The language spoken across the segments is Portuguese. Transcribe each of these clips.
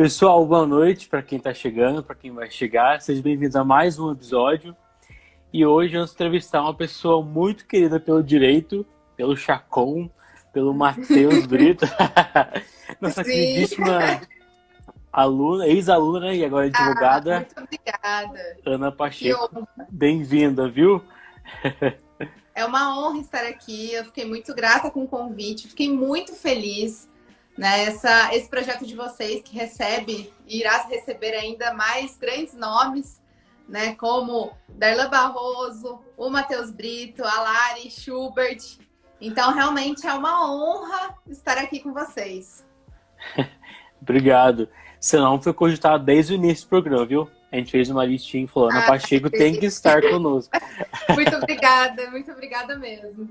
Pessoal, boa noite para quem está chegando, para quem vai chegar. Sejam bem-vindos a mais um episódio. E hoje vamos entrevistar uma pessoa muito querida pelo direito, pelo Chacon, pelo Matheus Brito. Nossa Sim. queridíssima aluna, ex-aluna, né, e agora advogada, Muito obrigada. Ana Que Pacheco. honra. Bem-vinda, viu? É uma honra estar aqui. Eu fiquei muito grata com o convite, fiquei muito feliz, né? Esse projeto de vocês que recebe e irá receber ainda mais grandes nomes, né? Como Darlan Barroso, o Matheus Brito, a Lari Schubert. Então, realmente é uma honra estar aqui com vocês. Obrigado. Senão foi cogitado desde o início do programa, viu? A gente fez uma listinha e falou, Ana Pacheco tem que estar conosco. Muito obrigada mesmo.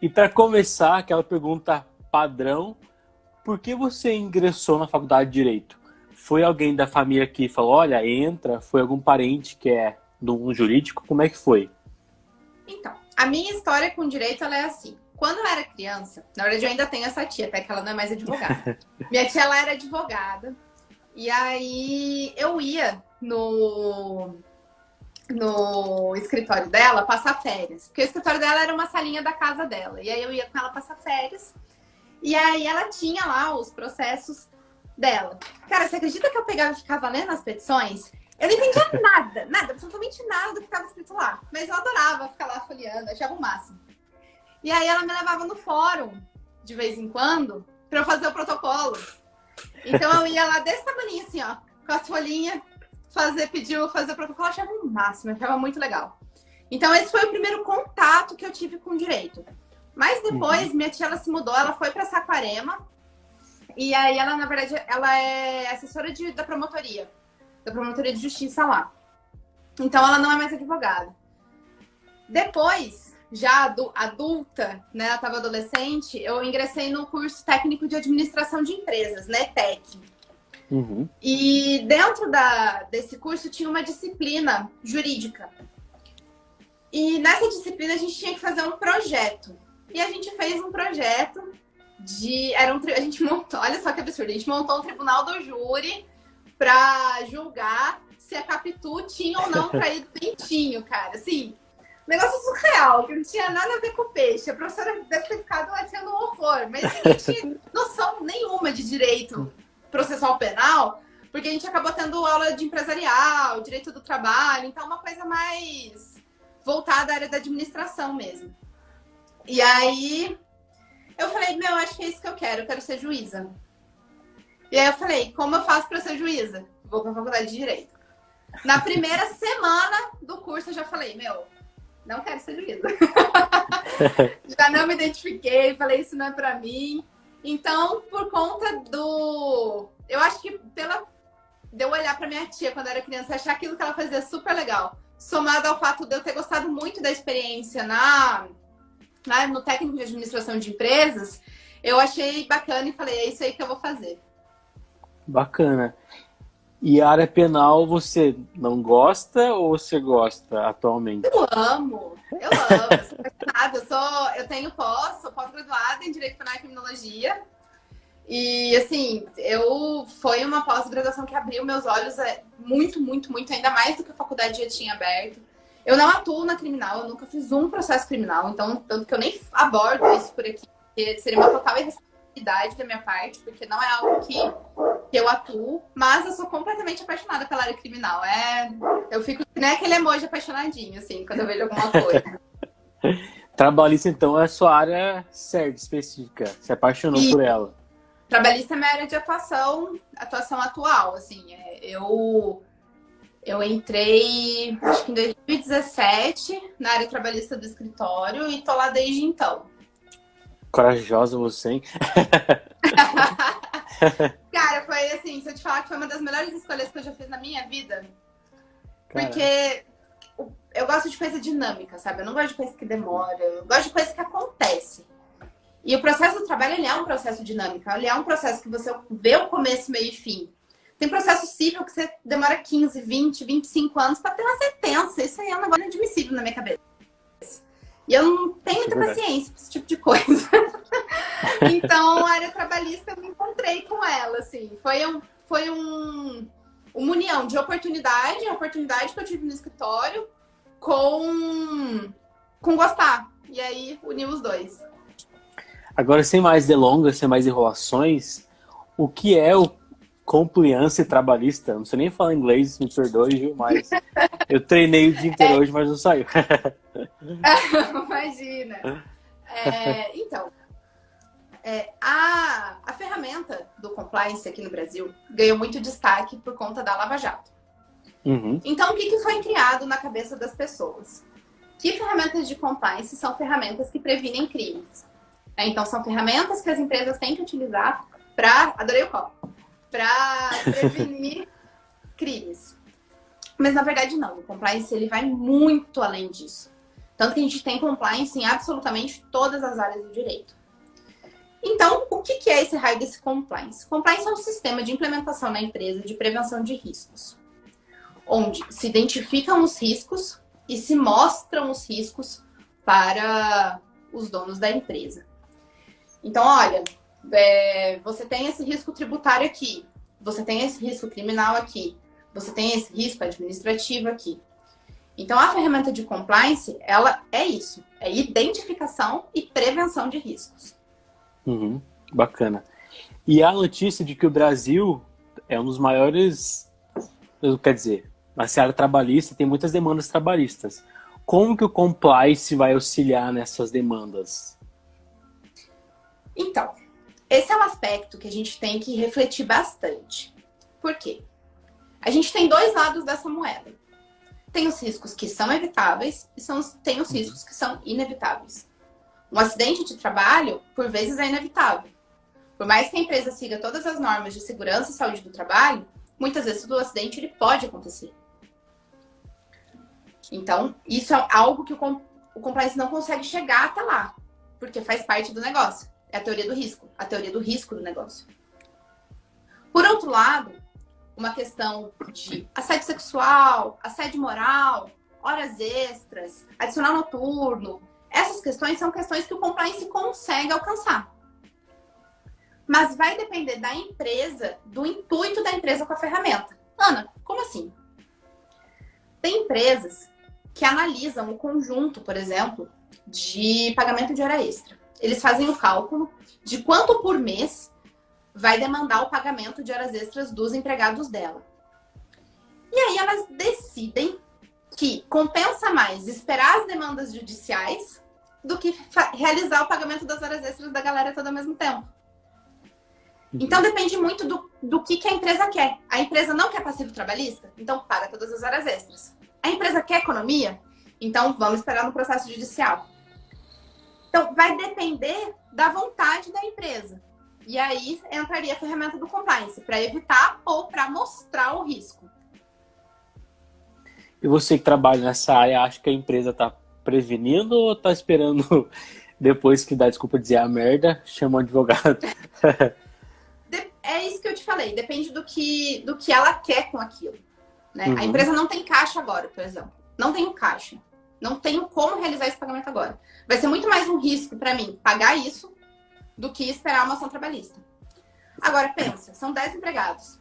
E para começar, aquela pergunta padrão, por que você ingressou na faculdade de Direito? Foi alguém da família que falou, olha, entra? Foi algum parente que é do jurídico? Como é que foi? Então, a minha história com direito, ela é assim. Quando eu era criança, na verdade eu ainda tenho essa tia, até que ela não é mais advogada. Minha tia, ela era advogada. E aí eu ia no escritório dela passar férias. Porque o escritório dela era uma salinha da casa dela. E aí eu ia com ela passar férias. E aí ela tinha lá os processos dela. Cara, você acredita que eu pegava e ficava lendo as petições? Eu não entendia nada, absolutamente nada do que estava escrito lá. Mas eu adorava ficar lá folheando, achava o máximo. E aí ela me levava no fórum, de vez em quando, para eu fazer o protocolo. Então eu ia lá desse tamanho assim, ó, com as folhinhas, fazer o protocolo, eu achava o máximo, eu achava muito legal. Então esse foi o primeiro contato que eu tive com o direito. Mas depois, minha tia, ela se mudou, ela foi para Saquarema. E aí ela, na verdade, ela é assessora da promotoria de justiça lá. Então ela não é mais advogada. Depois, já adulta, né, ela estava adolescente, eu ingressei no curso técnico de administração de empresas, né, TEC. E dentro desse curso tinha uma disciplina jurídica. E nessa disciplina a gente tinha que fazer um projeto. E a gente fez um projeto a gente montou, olha só que absurdo, a gente montou um tribunal do júri para julgar se a Capitu tinha ou não traído o Dentinho, cara. Assim, negócio surreal, que não tinha nada a ver com o peixe. A professora deve ter ficado latendo um horror, mas assim, não tinha noção nenhuma de direito processual penal, porque a gente acabou tendo aula de empresarial, direito do trabalho, então uma coisa mais voltada à área da administração mesmo. E aí eu falei, acho que é isso que eu quero ser juíza. E aí eu falei, como eu faço para ser juíza? Vou para a faculdade de Direito. Na primeira semana do curso eu já falei, não quero ser juíza. Já não me identifiquei, falei, isso não é para mim. Então, por conta eu acho que de eu olhar para minha tia quando eu era criança e achar aquilo que ela fazia super legal, somado ao fato de eu ter gostado muito da experiência no técnico de administração de empresas, eu achei bacana e falei, é isso aí que eu vou fazer. Bacana. E a área penal você não gosta ou você gosta atualmente? Eu amo, sou apaixonada, sou pós-graduada em Direito Penal e Criminologia. E assim, foi uma pós-graduação que abriu meus olhos muito, muito, muito, ainda mais do que a faculdade já tinha aberto. Eu não atuo na criminal, eu nunca fiz um processo criminal, então, tanto que eu nem abordo isso por aqui, porque seria uma total irresponsabilidade da minha parte, porque não é algo que eu atuo, mas eu sou completamente apaixonada pela área criminal. Eu fico que nem aquele emoji apaixonadinho, assim, quando eu vejo alguma coisa. Trabalhista, então, é a sua área certa, específica. Se apaixonou por ela. Trabalhista é minha área de atuação atual, assim. Eu entrei, acho que em 2017, na área trabalhista do escritório e tô lá desde então. Corajosa você, hein? Cara, foi assim, se eu te falar que foi uma das melhores escolhas que eu já fiz na minha vida. Caramba. Porque eu gosto de coisa dinâmica, sabe? Eu não gosto de coisa que demora, eu gosto de coisa que acontece. E o processo do trabalho, ele é um processo dinâmico, ele é um processo que você vê o começo, meio e fim. Tem processo civil que você demora 15, 20, 25 anos para ter uma sentença. Isso aí é um negócio inadmissível na minha cabeça. E eu não tenho muita paciência para esse tipo de coisa. Então, a área trabalhista, eu me encontrei com ela, assim. foi uma união de oportunidade, a oportunidade que eu tive no escritório com gostar. E aí, uniu os dois. Agora, sem mais delongas, sem mais enrolações, o que é o compliance trabalhista? Não sei nem falar inglês, me perdoe, viu? Mas eu treinei o dia inteiro hoje, mas não saiu. Imagina. Então, a ferramenta do compliance aqui no Brasil ganhou muito destaque por conta da Lava Jato. Uhum. Então, o que foi criado na cabeça das pessoas? Que ferramentas de compliance são ferramentas que previnem crimes. Então, são ferramentas que as empresas têm que utilizar adorei o copo, para prevenir crimes. Mas, na verdade, não. O compliance ele vai muito além disso. Tanto que a gente tem compliance em absolutamente todas as áreas do direito. Então, o que é esse raio desse compliance? Compliance é um sistema de implementação na empresa de prevenção de riscos, onde se identificam os riscos e se mostram os riscos para os donos da empresa. Então, olha, você tem esse risco tributário aqui, você tem esse risco criminal aqui, você tem esse risco administrativo aqui. Então, a ferramenta de compliance, ela é isso, é identificação e prevenção de riscos. Uhum, bacana. E a notícia de que o Brasil é um dos maiores, quer dizer, na seara trabalhista tem muitas demandas trabalhistas. Como que o compliance vai auxiliar nessas demandas? Então, esse é um aspecto que a gente tem que refletir bastante. Por quê? A gente tem dois lados dessa moeda. Tem os riscos que são evitáveis e tem os riscos que são inevitáveis. Um acidente de trabalho, por vezes, é inevitável. Por mais que a empresa siga todas as normas de segurança e saúde do trabalho, muitas vezes o acidente ele pode acontecer. Então, isso é algo que o compliance não consegue chegar até lá, porque faz parte do negócio. É a teoria do risco do negócio. Por outro lado, uma questão de assédio sexual, assédio moral, horas extras, adicional noturno, essas questões são questões que o compliance consegue alcançar. Mas vai depender da empresa, do intuito da empresa com a ferramenta. Ana, como assim? Tem empresas que analisam o conjunto, por exemplo, de pagamento de hora extra. Eles fazem o cálculo de quanto por mês vai demandar o pagamento de horas extras dos empregados dela. E aí elas decidem que compensa mais esperar as demandas judiciais do que realizar o pagamento das horas extras da galera toda ao mesmo tempo. Então depende muito do que a empresa quer. A empresa não quer passivo trabalhista? Então paga todas as horas extras. A empresa quer economia? Então vamos esperar no processo judicial. Então vai depender da vontade da empresa. E aí entraria a ferramenta do compliance para evitar ou para mostrar o risco. E você que trabalha nessa área, acha que a empresa está prevenindo ou está esperando depois que dá desculpa dizer a merda, chama um advogado? É isso que eu te falei, depende do que ela quer com aquilo. Né? Uhum. A empresa não tem caixa agora, por exemplo. Não tenho caixa. Não tenho como realizar esse pagamento agora. Vai ser muito mais um risco para mim pagar isso do que esperar uma ação trabalhista. Agora, pensa, são 10 empregados.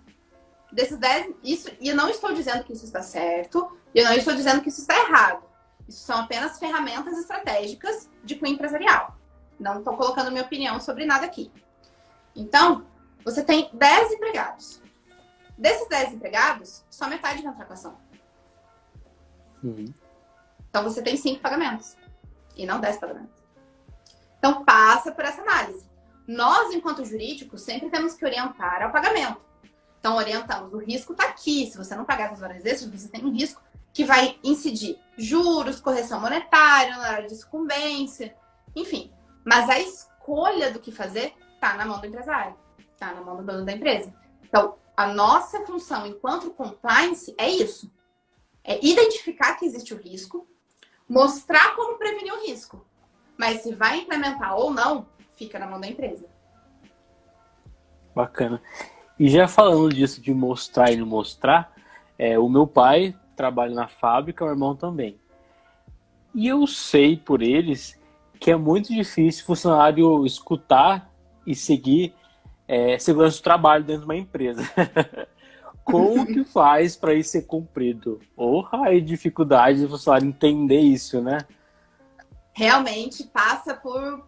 Desses 10, e eu não estou dizendo que isso está certo, e eu não estou dizendo que isso está errado. Isso são apenas ferramentas estratégicas de cunho empresarial. Não estou colocando minha opinião sobre nada aqui. Então, você tem 10 empregados. Desses 10 empregados, só metade vai entrar com a ação. Uhum. Então, você tem 5 pagamentos. E não 10 pagamentos. Então, passa por essa análise. Nós, enquanto jurídicos, sempre temos que orientar ao pagamento. Então, orientamos. O risco está aqui. Se você não pagar as horas extras, você tem um risco que vai incidir juros, correção monetária, na hora de sucumbência, enfim. Mas a escolha do que fazer está na mão do empresário. Está na mão do dono da empresa. Então, a nossa função enquanto compliance é isso. É identificar que existe o risco, mostrar como prevenir o risco. Mas se vai implementar ou não, fica na mão da empresa. Bacana. E já falando disso de mostrar e não mostrar, o meu pai trabalha na fábrica, o irmão também. E eu sei por eles que é muito difícil o funcionário escutar e seguir segurança do trabalho dentro de uma empresa. Como que faz para isso ser cumprido? Ou a dificuldade de você entender isso, né? Realmente passa por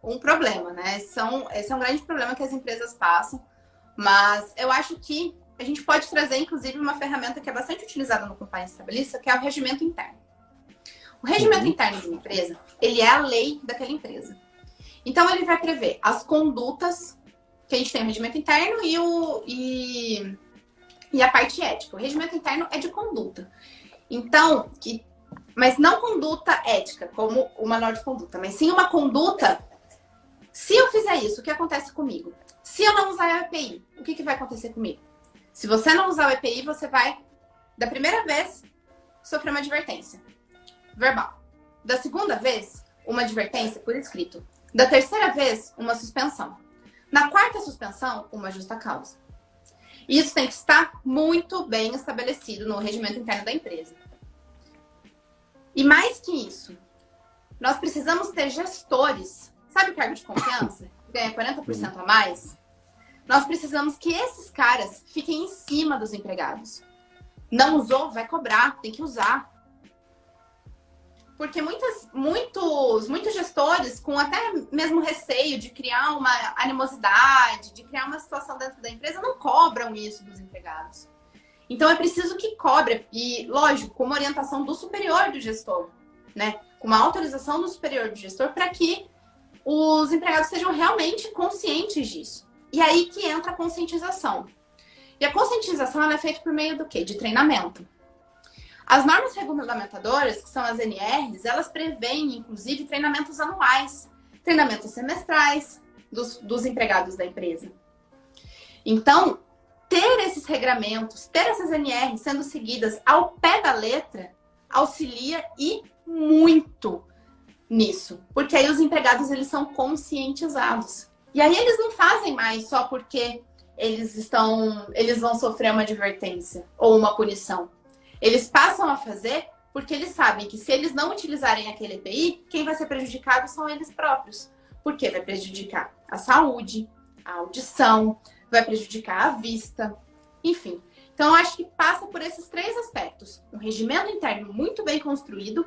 um problema, né? Esse é um grande problema que as empresas passam, mas eu acho que a gente pode trazer, inclusive, uma ferramenta que é bastante utilizada no compliance trabalhista, que é o regimento interno. O regimento interno de uma empresa, ele é a lei daquela empresa. Então, ele vai prever as condutas, que a gente tem o regimento interno e a parte ética. O regimento interno é de conduta. Então, mas não conduta ética, como o manual de conduta, mas sim uma conduta. Se eu fizer isso, o que acontece comigo? Se eu não usar o EPI, o que vai acontecer comigo? Se você não usar o EPI, você vai, da primeira vez, sofrer uma advertência verbal. Da segunda vez, uma advertência por escrito. Da terceira vez, uma suspensão. Na quarta suspensão, uma justa causa. Isso tem que estar muito bem estabelecido no regimento interno da empresa. E mais que isso, nós precisamos ter gestores. Sabe o cargo de confiança? Que ganha 40% a mais? Nós precisamos que esses caras fiquem em cima dos empregados. Não usou, vai cobrar, tem que usar. Porque muitos gestores, com até mesmo receio de criar uma animosidade, de criar uma situação dentro da empresa, não cobram isso dos empregados. Então, é preciso que cobre. E, lógico, com uma orientação do superior do gestor, né? Com uma autorização do superior do gestor para que os empregados sejam realmente conscientes disso. E aí que entra a conscientização. E a conscientização ela é feita por meio do quê? De treinamento. As normas regulamentadoras, que são as NRs, elas prevêem, inclusive, treinamentos anuais, treinamentos semestrais dos empregados da empresa. Então, ter esses regramentos, ter essas NRs sendo seguidas ao pé da letra, auxilia e muito nisso. Porque aí os empregados, eles são conscientizados. E aí eles não fazem mais só porque eles vão sofrer uma advertência ou uma punição. Eles passam a fazer porque eles sabem que se eles não utilizarem aquele EPI, quem vai ser prejudicado são eles próprios. Porque vai prejudicar a saúde, a audição, vai prejudicar a vista, enfim. Então, eu acho que passa por esses três aspectos. Um regimento interno muito bem construído,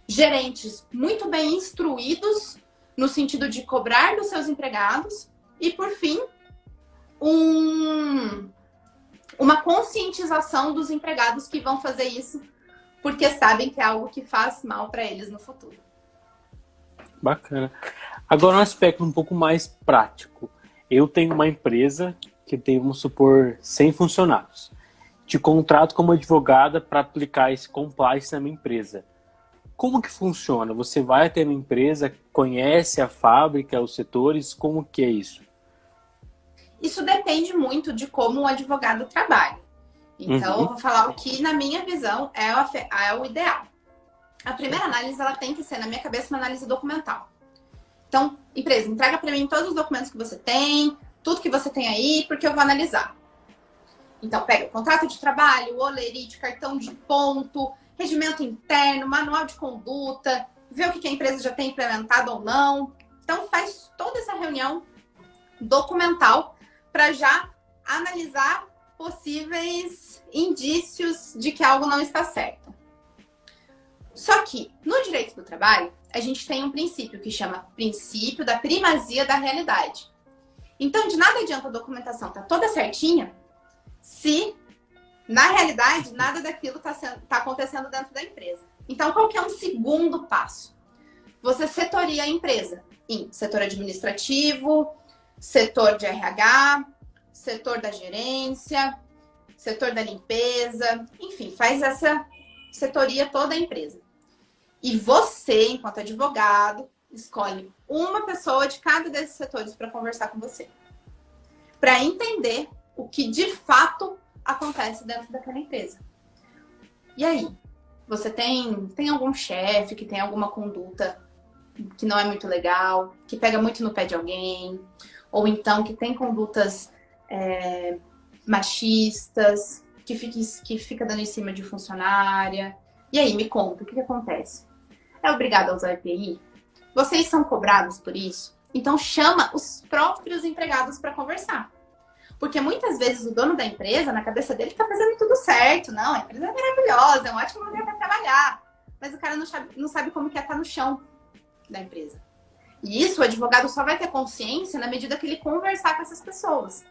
gerentes muito bem instruídos no sentido de cobrar dos seus empregados e, por fim, uma conscientização dos empregados que vão fazer isso porque sabem que é algo que faz mal para eles no futuro. Bacana. Agora um aspecto um pouco mais prático. Eu tenho uma empresa que tem, vamos supor, 100 funcionários. Te contrato como advogada para aplicar esse compliance na minha empresa. Como que funciona? Você vai até uma empresa, conhece a fábrica, os setores, como que é isso? Isso depende muito de como o advogado trabalha. Então, eu vou falar o que, na minha visão, é o ideal. A primeira análise, ela tem que ser, na minha cabeça, uma análise documental. Então, empresa, entrega para mim todos os documentos que você tem, tudo que você tem aí, porque eu vou analisar. Então, pega o contrato de trabalho, o olerite, cartão de ponto, regimento interno, manual de conduta, vê o que a empresa já tem implementado ou não. Então, faz toda essa reunião documental para já analisar possíveis indícios de que algo não está certo. Só que, no direito do trabalho, a gente tem um princípio que chama princípio da primazia da realidade. Então, de nada adianta a documentação estar toda certinha se, na realidade, nada daquilo está acontecendo dentro da empresa. Então, qual que é um segundo passo? Você setoria a empresa em setor administrativo, setor de RH, setor da gerência, setor da limpeza, enfim, faz essa setoria toda a empresa. E você, enquanto advogado, escolhe uma pessoa de cada desses setores para conversar com você. Para entender o que de fato acontece dentro daquela empresa. E aí? Você tem algum chefe que tem alguma conduta que não é muito legal, que pega muito no pé de alguém, ou então que tem condutas machistas, que fica dando em cima de funcionária. E aí, me conta, o que acontece? É obrigado a usar EPI? Vocês são cobrados por isso? Então chama os próprios empregados para conversar. Porque muitas vezes o dono da empresa, na cabeça dele, está fazendo tudo certo. Não, a empresa é maravilhosa, é um ótimo lugar para trabalhar. Mas o cara não sabe como que é estar no chão da empresa. E isso o advogado só vai ter consciência na medida que ele conversar com essas pessoas.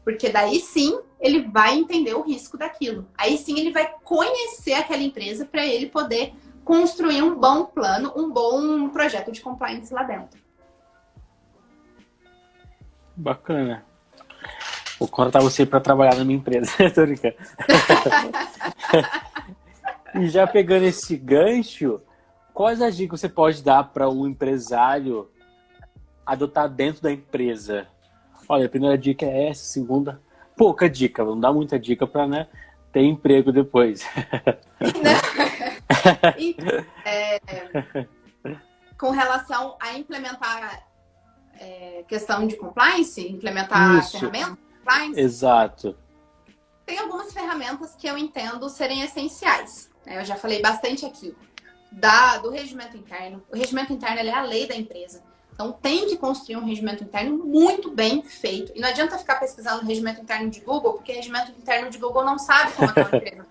Porque daí sim ele vai entender o risco daquilo. Aí sim ele vai conhecer aquela empresa para ele poder construir um bom plano, um bom projeto de compliance lá dentro. Bacana. Vou contratar você para trabalhar na minha empresa. Tô brincando. E já pegando esse gancho, quais as dicas você pode dar para um empresário adotar dentro da empresa? Olha, a primeira dica é essa, a segunda, pouca dica, não dá muita dica para, né, ter emprego depois. Com relação a implementar questão de compliance, implementar ferramentas de compliance? Exato. Tem algumas ferramentas que eu entendo serem essenciais. Eu já falei bastante aqui do regimento interno. O regimento interno é a lei da empresa. Então, tem que construir um regimento interno muito bem feito. E não adianta ficar pesquisando regimento interno de Google, porque regimento interno de Google não sabe como é uma empresa.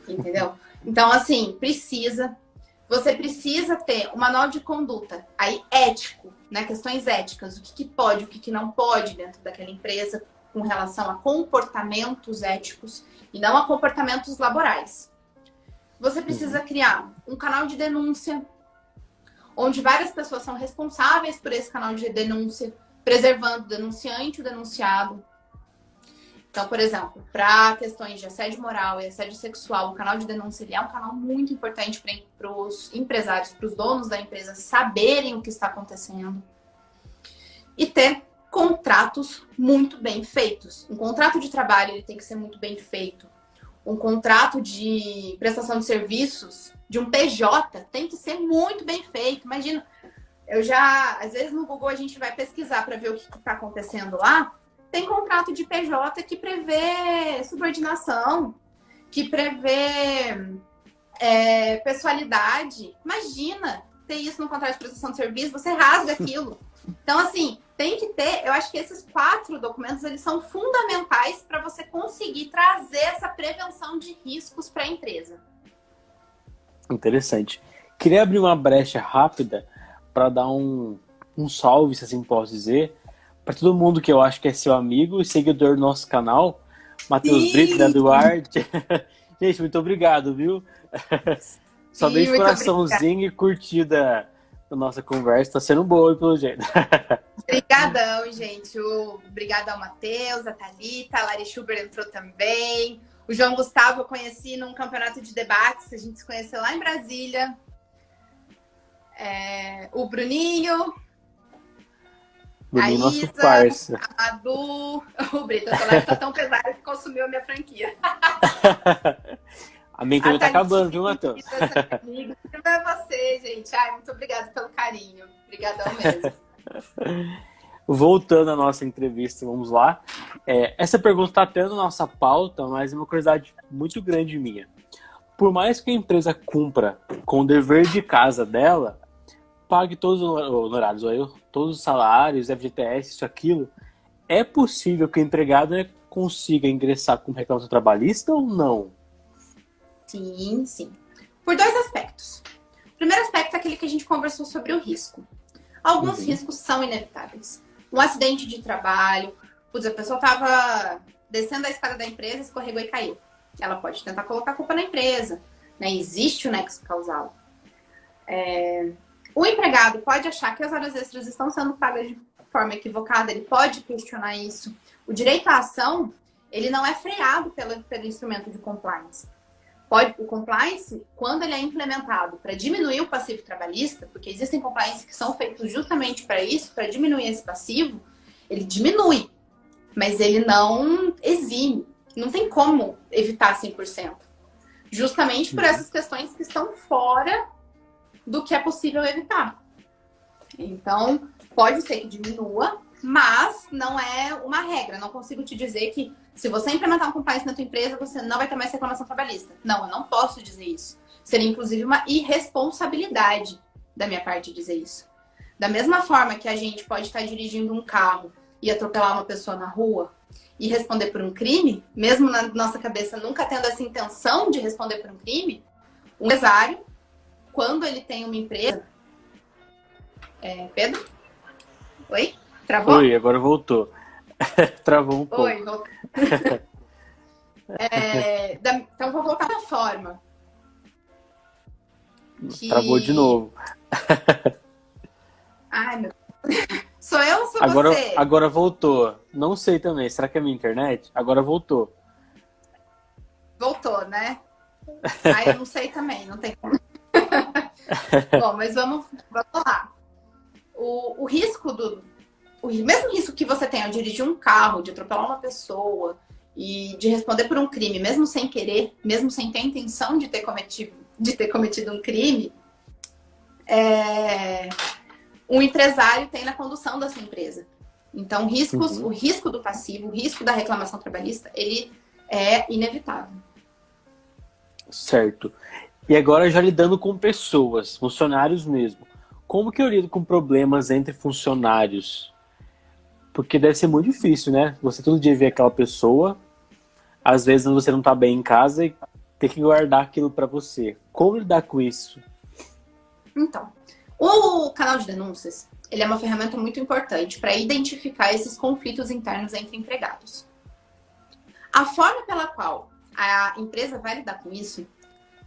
Entendeu? Então, assim, você precisa ter um manual de conduta, aí ético, né? Questões éticas, o que pode, o que não pode dentro daquela empresa com relação a comportamentos éticos e não a comportamentos laborais. Você precisa criar um canal de denúncia, onde várias pessoas são responsáveis por esse canal de denúncia, preservando o denunciante e o denunciado. Então, por exemplo, para questões de assédio moral e assédio sexual, o canal de denúncia é um canal muito importante para os empresários, para os donos da empresa saberem o que está acontecendo. E ter contratos muito bem feitos. Um contrato de trabalho ele tem que ser muito bem feito. Um contrato de prestação de serviços de um PJ tem que ser muito bem feito. Imagina, às vezes no Google a gente vai pesquisar para ver o que está acontecendo lá. Tem contrato de PJ que prevê subordinação, que prevê pessoalidade. Imagina ter isso no contrato de prestação de serviço, você rasga aquilo. Então, assim, tem que ter, eu acho que esses 4 documentos, eles são fundamentais para você conseguir trazer essa prevenção de riscos para a empresa. Interessante. Queria abrir uma brecha rápida para dar um salve, se assim posso dizer, para todo mundo que eu acho que é seu amigo e seguidor do nosso canal, Matheus Brito, da Duarte. Gente, muito obrigado, viu? Só deixa coraçãozinho e curtida da nossa conversa. Tá sendo boa, pelo jeito. Obrigadão, gente. Obrigada ao Matheus, a Thalita, a Lari Schubert entrou também. O João Gustavo eu conheci num campeonato de debates. A gente se conheceu lá em Brasília. O Bruninho. A Isa, parça. a Madu, o Brito. Essa live tá tão pesada que consumiu a minha franquia. A minha também tá acabando, viu, Matheus? É você, gente. Muito obrigada pelo carinho. Obrigadão mesmo. Voltando à nossa entrevista, vamos lá. Essa pergunta está até na nossa pauta, mas é uma curiosidade muito grande minha. Por mais que a empresa cumpra com o dever de casa dela, pague todos os honorários, todos os salários, FGTS, isso, aquilo, é possível que o empregado consiga ingressar com reclamação trabalhista ou não? Sim, sim. Por 2 aspectos. O primeiro aspecto é aquele que a gente conversou sobre o risco. Alguns riscos são inevitáveis. Um acidente de trabalho, a pessoa estava descendo a escada da empresa, escorregou e caiu. Ela pode tentar colocar a culpa na empresa, né? Existe o nexo causal. O empregado pode achar que as horas extras estão sendo pagas de forma equivocada, ele pode questionar isso. O direito à ação, ele não é freado pelo instrumento de compliance. O compliance, quando ele é implementado para diminuir o passivo trabalhista, porque existem compliance que são feitos justamente para isso, para diminuir esse passivo, ele diminui, mas ele não exime. Não tem como evitar 100%. Justamente por essas questões que estão fora do que é possível evitar. Então, pode ser que diminua, mas não é uma regra. Não consigo te dizer que se você implementar um compliance na tua empresa, você não vai ter mais reclamação trabalhista. Não, eu não posso dizer isso. Seria, inclusive, uma irresponsabilidade da minha parte dizer isso. Da mesma forma que a gente pode estar dirigindo um carro e atropelar uma pessoa na rua e responder por um crime, mesmo na nossa cabeça nunca tendo essa intenção de responder por um crime, o empresário, quando ele tem uma empresa... Pedro? Oi? Travou? Oi, agora voltou. Travou um pouco. Oi, voltou. Então, vou voltar da forma. Travou de novo. Ai, meu... Sou eu ou sou agora, você? Agora voltou. Não sei também. Será que é a minha internet? Agora voltou. Voltou, né? Aí eu não sei também, não tem como. Bom, mas vamos lá. O risco o mesmo risco que você tem ao dirigir um carro, de atropelar uma pessoa e de responder por um crime, mesmo sem querer, mesmo sem ter a intenção de ter cometido um crime, um empresário tem na condução da sua empresa. Então, o risco do passivo, o risco da reclamação trabalhista, ele é inevitável. Certo. E agora já lidando com pessoas, funcionários mesmo. Como que eu lido com problemas entre funcionários? Porque deve ser muito difícil, né? Você todo dia vê aquela pessoa, às vezes você não tá bem em casa e tem que guardar aquilo para você. Como lidar com isso? Então, o canal de denúncias, ele é uma ferramenta muito importante para identificar esses conflitos internos entre empregados. A forma pela qual a empresa vai lidar com isso,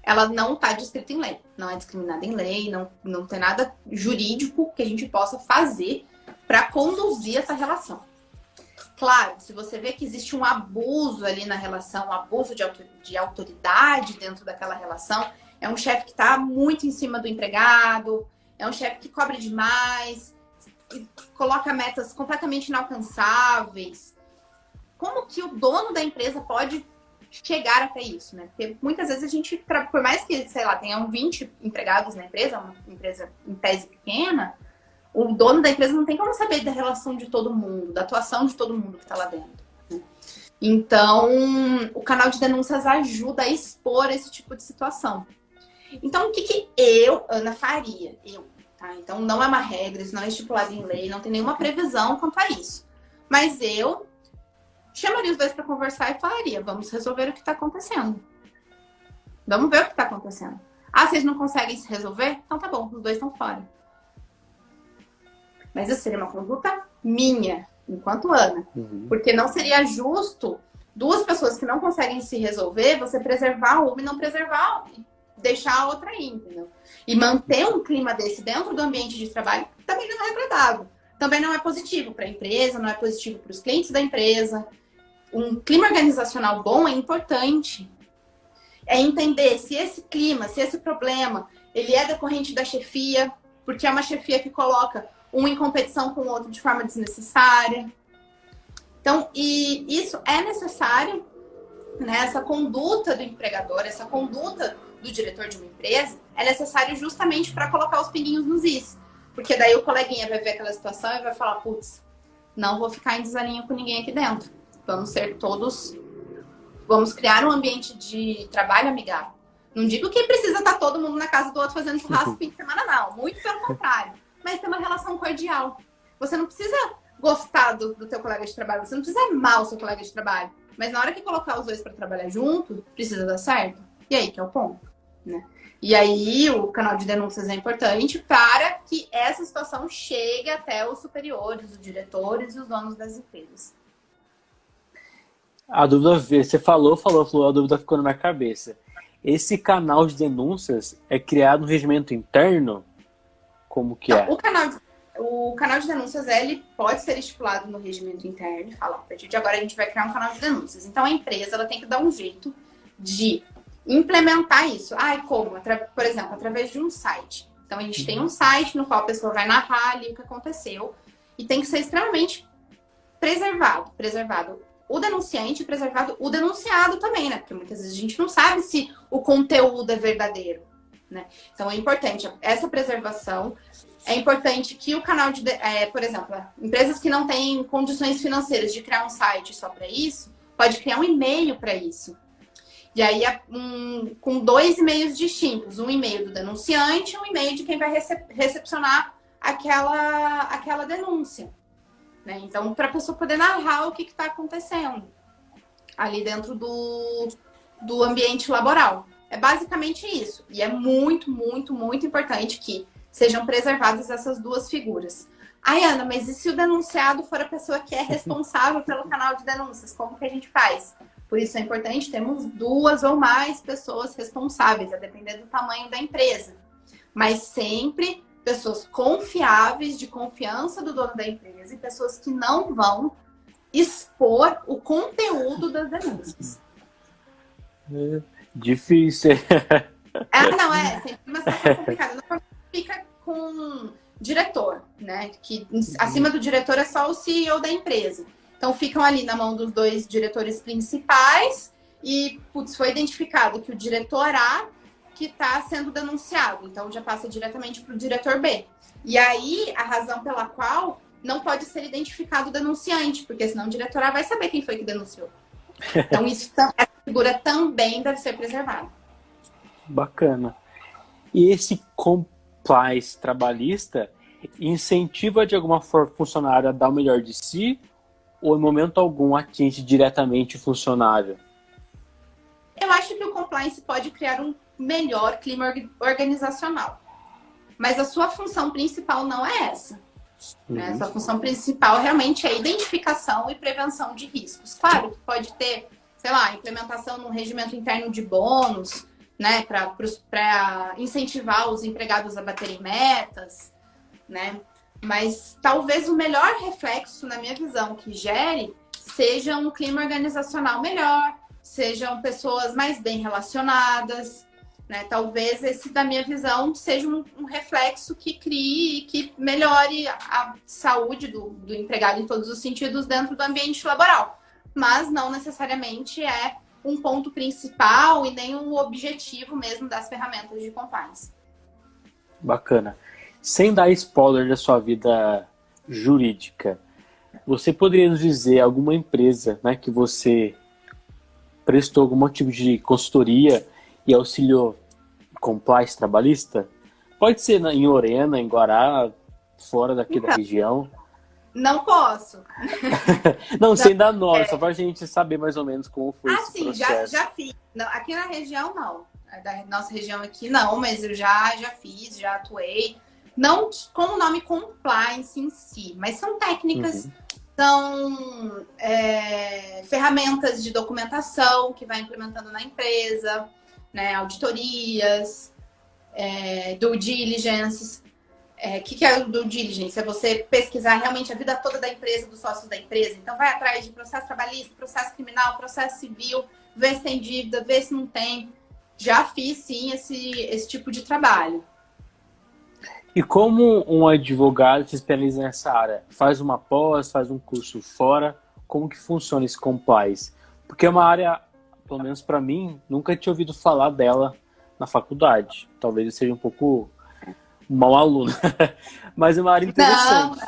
ela não está descrita em lei, não é discriminada em lei, não tem nada jurídico que a gente possa fazer para conduzir essa relação. Claro, se você vê que existe um abuso ali na relação, um abuso de autoridade dentro daquela relação, é um chefe que está muito em cima do empregado, é um chefe que cobra demais, que coloca metas completamente inalcançáveis. Como que o dono da empresa pode chegar até isso, né? Porque muitas vezes a gente, por mais que, sei lá, tenham 20 empregados na empresa, uma empresa em tese pequena, o dono da empresa não tem como saber da relação de todo mundo, da atuação de todo mundo que está lá dentro, né? Então, o canal de denúncias ajuda a expor esse tipo de situação. Então, o que eu, Ana, faria? Tá? Então, não é uma regra, isso não é estipulado em lei, não tem nenhuma previsão quanto a isso. Mas eu chamaria os dois para conversar e falaria, vamos resolver o que está acontecendo. Vamos ver o que está acontecendo. Ah, vocês não conseguem se resolver? Então tá bom, os dois estão fora. Mas isso seria uma conduta minha, enquanto Ana. Porque não seria justo duas pessoas que não conseguem se resolver, você preservar uma e não preservar outra. Deixar a outra aí, entendeu? E manter um clima desse dentro do ambiente de trabalho também não é agradável. Também não é positivo para a empresa, não é positivo para os clientes da empresa. Um clima organizacional bom é importante. É entender se esse clima, se esse problema, ele é decorrente da chefia, porque é uma chefia que coloca um em competição com o outro de forma desnecessária. Então, e isso é necessário, né? Essa conduta do empregador, essa conduta do diretor de uma empresa, é necessário justamente para colocar os pinguinhos nos is. Porque daí o coleguinha vai ver aquela situação e vai falar, putz, não vou ficar em desalinho com ninguém aqui dentro. Vamos criar um ambiente de trabalho amigável. Não digo que precisa estar todo mundo na casa do outro fazendo churrasco fim de semana, não. Muito pelo contrário. Mas ter uma relação cordial. Você não precisa gostar do teu colega de trabalho, você não precisa amar o seu colega de trabalho. Mas na hora que colocar os dois para trabalhar junto, precisa dar certo. E aí que é o ponto, né? E aí o canal de denúncias é importante para que essa situação chegue até os superiores, os diretores e os donos das empresas. A dúvida, você falou, a dúvida ficou na minha cabeça. Esse canal de denúncias é criado no regimento interno? Como que é? O canal de denúncias, ele pode ser estipulado no regimento interno e falar, a partir de agora a gente vai criar um canal de denúncias. Então a empresa ela tem que dar um jeito de implementar isso. Como? Por exemplo, através de um site. Então a gente tem um site no qual a pessoa vai narrar ali o que aconteceu e tem que ser extremamente preservado o denunciante e preservado o denunciado também, né? Porque muitas vezes a gente não sabe se o conteúdo é verdadeiro, né? Então é importante essa preservação. É importante que o canal de... por exemplo, empresas que não têm condições financeiras de criar um site só para isso, pode criar um e-mail para isso. E aí, com 2 e-mails distintos. Um e-mail do denunciante e um e-mail de quem vai recepcionar aquela denúncia, né? Então, para a pessoa poder narrar o que está acontecendo ali dentro do ambiente laboral. É basicamente isso. E é muito, muito, muito importante que sejam preservadas essas duas figuras. Ai, Ana, mas e se o denunciado for a pessoa que é responsável pelo canal de denúncias? Como que a gente faz? Por isso é importante termos 2 ou mais pessoas responsáveis, a depender do tamanho da empresa. Mas sempre pessoas confiáveis, de confiança do dono da empresa, e pessoas que não vão expor o conteúdo das denúncias. Difícil. Não, é sempre uma situação complicada. Normalmente fica com diretor, né? Que acima do diretor é só o CEO da empresa. Então ficam ali na mão dos 2 diretores principais e, putz, foi identificado que o diretor A que está sendo denunciado. Então já passa diretamente para o diretor B. E aí, a razão pela qual não pode ser identificado o denunciante, porque senão o diretor A vai saber quem foi que denunciou. Então, essa figura também deve ser preservada. Bacana. E esse compliance trabalhista incentiva de alguma forma o funcionário a dar o melhor de si ou em momento algum atinge diretamente o funcionário? Eu acho que o compliance pode criar um melhor clima organizacional. Mas a sua função principal não é essa. Né? A sua função principal realmente é identificação e prevenção de riscos. Claro que pode ter, sei lá, implementação num regimento interno de bônus, né, para incentivar os empregados a baterem metas, né? Mas talvez o melhor reflexo, na minha visão, que gere seja um clima organizacional melhor, sejam pessoas mais bem relacionadas, né? Talvez esse, da minha visão, seja um reflexo que crie e que melhore a saúde do empregado em todos os sentidos dentro do ambiente laboral. Mas não necessariamente é um ponto principal e nem o objetivo mesmo das ferramentas de compliance. Bacana. Sem dar spoiler da sua vida jurídica, você poderia nos dizer alguma empresa, né, que você prestou algum tipo de consultoria e auxiliou compliance trabalhista? Pode ser em Orena, em Guará, fora daqui da região. Não posso. Não, sem dar nome, só pra gente saber mais ou menos como foi esse sim, processo. já fiz. Não, aqui na região, não. Da nossa região aqui, não, mas eu já fiz, já atuei. Não com o nome compliance em si, mas são técnicas, são ferramentas de documentação que vai implementando na empresa, né, auditorias, due diligence. O que é o due diligence? É você pesquisar realmente a vida toda da empresa, dos sócios da empresa. Então, vai atrás de processo trabalhista, processo criminal, processo civil, ver se tem dívida, ver se não tem. Já fiz, sim, esse tipo de trabalho. E como um advogado se especializa nessa área? Faz uma pós, faz um curso fora? Como que funciona esse compliance? Porque é uma área, pelo menos para mim, nunca tinha ouvido falar dela na faculdade. Talvez eu seja um pouco mau aluno, mas é uma área interessante.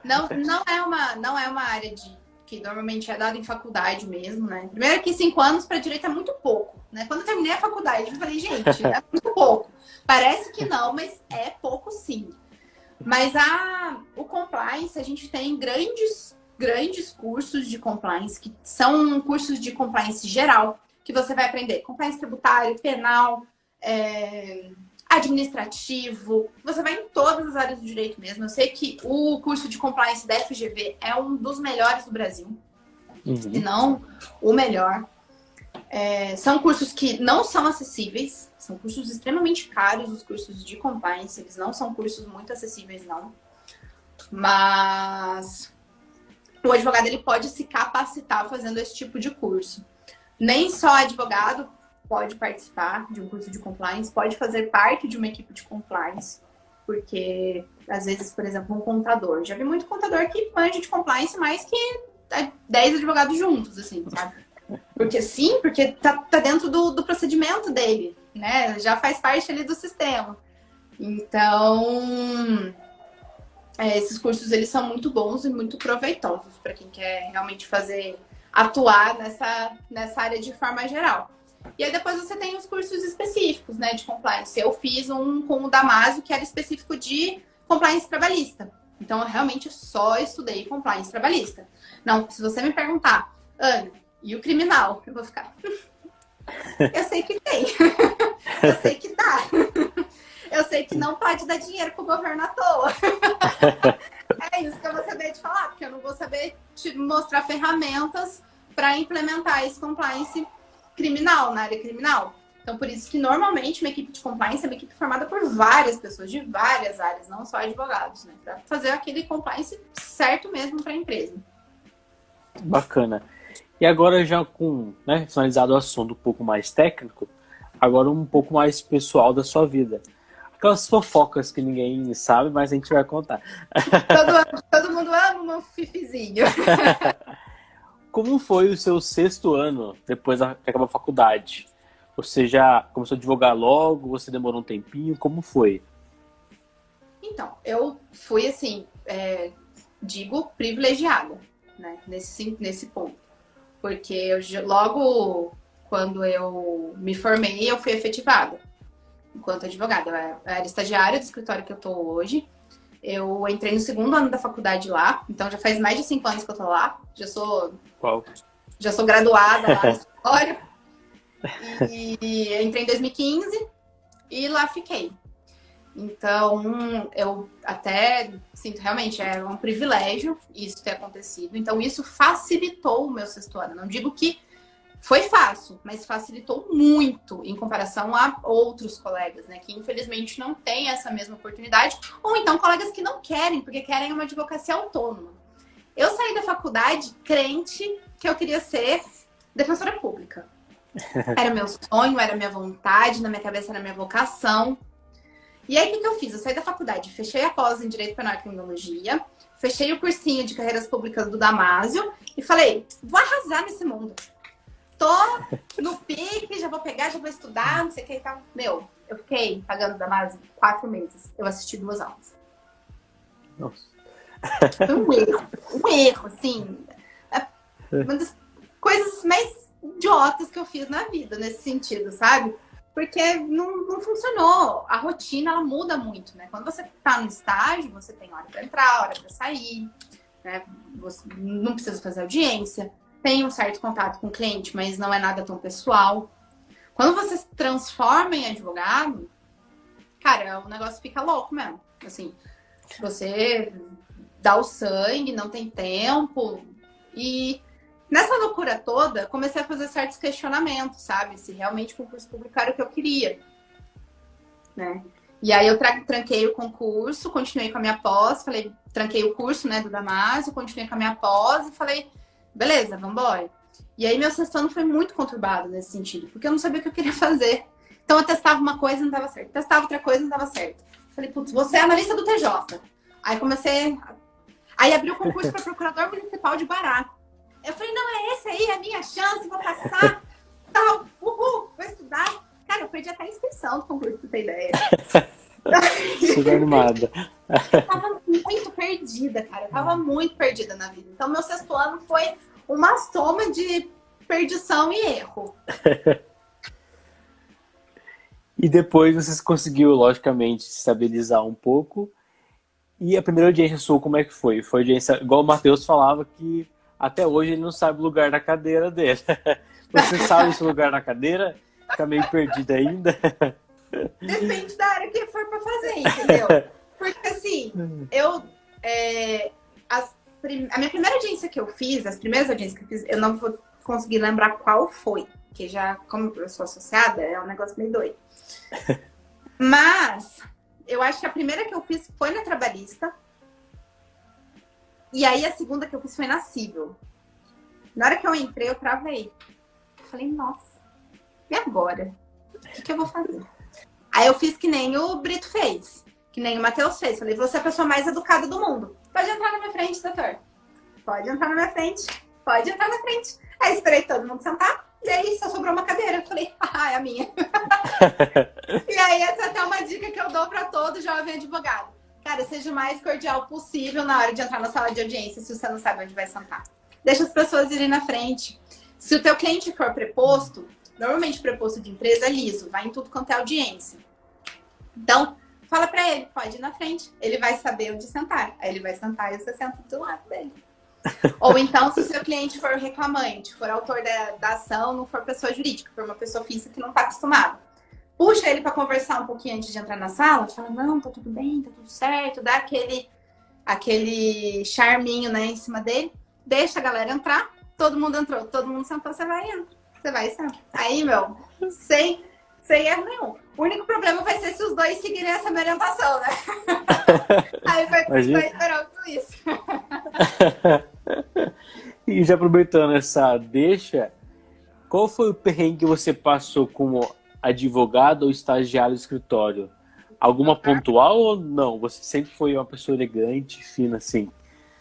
Não é uma área que normalmente é dada em faculdade mesmo, né? Primeiro que 5 anos para direito é muito pouco, né? Quando eu terminei a faculdade, eu falei, gente, é muito pouco. Parece que não, mas é pouco sim. Mas o compliance, a gente tem grandes cursos de compliance, que são cursos de compliance geral, que você vai aprender compliance tributário, penal, administrativo, você vai em todas as áreas do direito mesmo. Eu sei que o curso de compliance da FGV é um dos melhores do Brasil, se não o melhor. São cursos que não são acessíveis, são cursos extremamente caros, os cursos de compliance, eles não são cursos muito acessíveis, não. Mas o advogado ele pode se capacitar fazendo esse tipo de curso. Nem só advogado pode participar de um curso de compliance, pode fazer parte de uma equipe de compliance, porque, às vezes, por exemplo, um contador. Já vi muito contador que manja de compliance mais que 10 advogados juntos, assim, sabe? Porque tá dentro do procedimento dele, né? Já faz parte ali do sistema. Então, esses cursos, eles são muito bons e muito proveitosos para quem quer realmente atuar nessa área de forma geral. E aí depois você tem os cursos específicos, né, de compliance. Eu fiz um com o Damásio, que era específico de compliance trabalhista. Então, eu realmente só estudei compliance trabalhista. Não, se você me perguntar, Ana, e o criminal? Eu vou ficar... Eu sei que tem. Eu sei que dá. Eu sei que não pode dar dinheiro pro governo à toa. É isso que eu vou saber te falar, porque eu não vou saber te mostrar ferramentas para implementar esse compliance criminal, na área criminal. Então, por isso que normalmente uma equipe de compliance é uma equipe formada por várias pessoas de várias áreas, não só advogados, né? Para fazer aquele compliance certo mesmo para a empresa. Bacana. E agora já com, né, finalizado o assunto um pouco mais técnico, agora um pouco mais pessoal da sua vida. Aquelas fofocas que ninguém sabe, mas a gente vai contar. Todo mundo ama um fifizinho. Como foi o seu 6º ano depois que acabou a faculdade? Você já começou a advogar logo? Você demorou um tempinho? Como foi? Então, eu fui assim, digo privilegiada, né? Nesse ponto. Porque logo quando eu me formei, eu fui efetivada enquanto advogada. Eu era estagiária do escritório que eu tô hoje. Eu entrei no 2º ano da faculdade lá, então já faz mais de 5 anos que eu tô lá. Já sou graduada lá no escritório. E eu entrei em 2015 e lá fiquei. Então, eu até sinto realmente, é um privilégio isso ter acontecido. Então, isso facilitou o meu 6º ano. Não digo que foi fácil, mas facilitou muito em comparação a outros colegas, né? Que infelizmente não têm essa mesma oportunidade. Ou então colegas que não querem, porque querem uma advocacia autônoma. Eu saí da faculdade crente que eu queria ser defensora pública. Era meu sonho, era minha vontade, na minha cabeça era minha vocação. E aí, o que eu fiz? Eu saí da faculdade, fechei a pós em Direito Penal e Criminologia, fechei o cursinho de Carreiras Públicas do Damásio e falei, vou arrasar nesse mundo. Tô no pique, já vou pegar, já vou estudar, não sei o que e tal. Meu, eu fiquei pagando Damásio 4 meses. Eu assisti 2 aulas. Nossa. Foi um erro, assim. Uma das coisas mais idiotas que eu fiz na vida, nesse sentido, sabe? Porque não funcionou. A rotina, ela muda muito, né? Quando você tá no estágio, você tem hora para entrar, hora para sair, né? Você não precisa fazer audiência, tem um certo contato com o cliente, mas não é nada tão pessoal. Quando você se transforma em advogado, cara, o negócio fica louco mesmo. Assim, você dá o sangue, não tem tempo. E nessa loucura toda, comecei a fazer certos questionamentos, sabe? Se realmente o concurso público era o que eu queria, né? E aí eu tranquei o concurso, continuei com a minha pós, tranquei o curso, né, do Damásio, continuei com a minha pós e falei, beleza, vambora. E aí meu 6º ano foi muito conturbado nesse sentido, porque eu não sabia o que eu queria fazer. Então eu testava uma coisa e não dava certo, testava outra coisa e não dava certo. Falei, putz, você é analista do TJ. Aí Aí abri o concurso para procurador municipal de Bará. Eu falei, não, é esse aí, é a minha chance, vou passar, tal, vou estudar. Cara, eu perdi até a inscrição do concurso, pra você ter ideia. Super animada. Eu tava muito perdida, cara. Eu tava muito perdida na vida. Então, meu 6º ano foi uma soma de perdição e erro. E depois você conseguiu, logicamente, se estabilizar um pouco. E a primeira audiência sua, como é que foi? Foi audiência, igual o Matheus falava, que até hoje ele não sabe o lugar da cadeira dele. Você sabe o seu lugar na cadeira? Fica meio perdido ainda? Depende da área que for pra fazer, entendeu? Porque assim, a minha primeira audiência que eu fiz, as primeiras audiências que eu fiz, eu não vou conseguir lembrar qual foi. Porque já, como eu sou associada, é um negócio meio doido. Mas eu acho que a primeira que eu fiz foi na trabalhista. E aí a segunda que eu fiz foi na civil. Na hora que eu entrei, eu travei. Falei, nossa, e agora? O que eu vou fazer? Aí eu fiz que nem o Brito fez. Que nem o Matheus fez. Falei, você é a pessoa mais educada do mundo. Pode entrar na minha frente, doutor. Pode entrar na minha frente. Pode entrar na frente. Aí esperei todo mundo sentar. E aí só sobrou uma cadeira. Eu falei, é a minha. E aí essa é até uma dica que eu dou para todo jovem advogado. Cara, seja o mais cordial possível na hora de entrar na sala de audiência, se você não sabe onde vai sentar. Deixa as pessoas irem na frente. Se o teu cliente for preposto, normalmente preposto de empresa é liso, vai em tudo quanto é audiência. Então, Fala pra ele, pode ir na frente. Ele vai saber onde sentar. Aí ele vai sentar e você senta do lado dele. Ou então, se o seu cliente for reclamante, for autor da ação, não for pessoa jurídica, for uma pessoa física que não está acostumada, puxa ele para conversar um pouquinho antes de entrar na sala, fala, não, tá tudo bem, tá tudo certo, dá aquele charminho, né, em cima dele, deixa a galera entrar, todo mundo entrou, todo mundo sentou, você vai e entra. Você vai e senta. Aí, meu, sem erro nenhum. O único problema vai ser se os dois seguirem essa minha orientação, né? Aí vai esperar tudo isso. E já aproveitando essa deixa, qual foi o perrengue que você passou como advogado ou estagiário do escritório? Alguma pontual ou não? Você sempre foi uma pessoa elegante, fina, assim?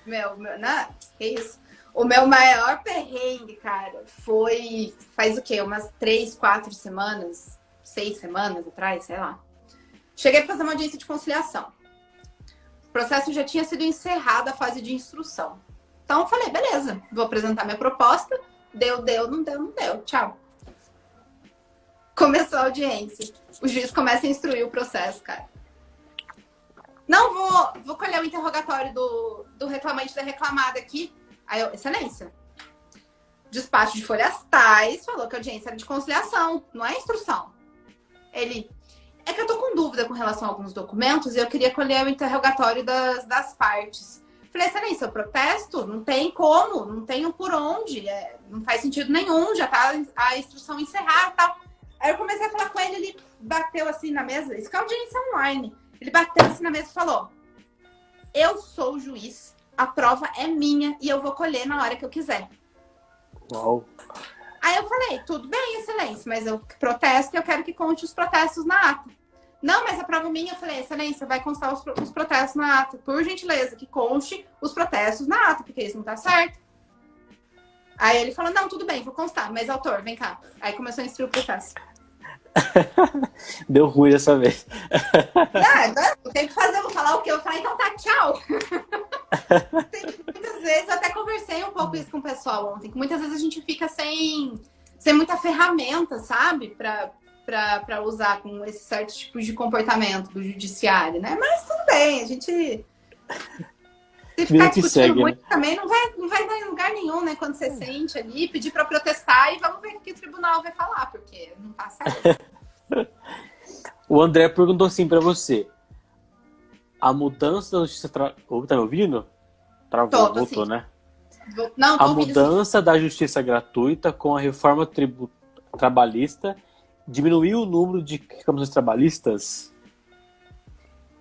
Não, que isso? O meu maior perrengue, cara, foi... Faz o quê? Umas 3, 4 semanas, 6 semanas atrás, sei lá. Cheguei para fazer uma audiência de conciliação. O processo já tinha sido encerrado a fase de instrução. Então, eu falei, beleza, vou apresentar minha proposta. Deu, não deu. Tchau. Começou a audiência. O juiz começa a instruir o processo, cara. Não, vou colher o interrogatório do reclamante da reclamada aqui. Aí eu, excelência, despacho de folhas tais falou que a audiência era de conciliação, não é instrução. Ele, é que eu tô com dúvida com relação a alguns documentos e eu queria colher o interrogatório das partes. Falei, excelência, eu protesto, não tem como, não tenho por onde, não faz sentido nenhum, já tá a instrução encerrada e tal. Aí eu comecei a falar com ele, ele bateu assim na mesa, isso que é audiência online. Ele bateu assim na mesa e falou, eu sou o juiz, a prova é minha e eu vou colher na hora que eu quiser. Uau. Aí eu falei, tudo bem, excelência, mas eu protesto e eu quero que conte os protestos na ata. Não, mas a prova minha, eu falei, excelência, vai constar os protestos na ata. Por gentileza, que conste os protestos na ata, porque isso não tá certo. Aí ele falou, não, tudo bem, vou constar, mas autor, vem cá. Aí começou a instruir o processo. Deu ruim dessa vez. Não tem o que fazer, eu vou falar o quê? Eu falei, então tá, tchau. Muitas vezes, eu até conversei um pouco isso com o pessoal ontem, que muitas vezes a gente fica sem muita ferramenta, sabe? Pra usar com esses certos tipos de comportamento do judiciário, né? Mas tudo bem, a gente... Se ficar discutindo muito, né? Também não vai dar em lugar nenhum, né? Quando você sente ali, pedir para protestar e vamos ver o que o tribunal vai falar, porque não tá certo. O André perguntou assim para você. A mudança da justiça... Tá me ouvindo? Travou, voltou, assim, né? Não, a mudança da justiça gratuita com a reforma trabalhista diminuiu o número de reclamações trabalhistas?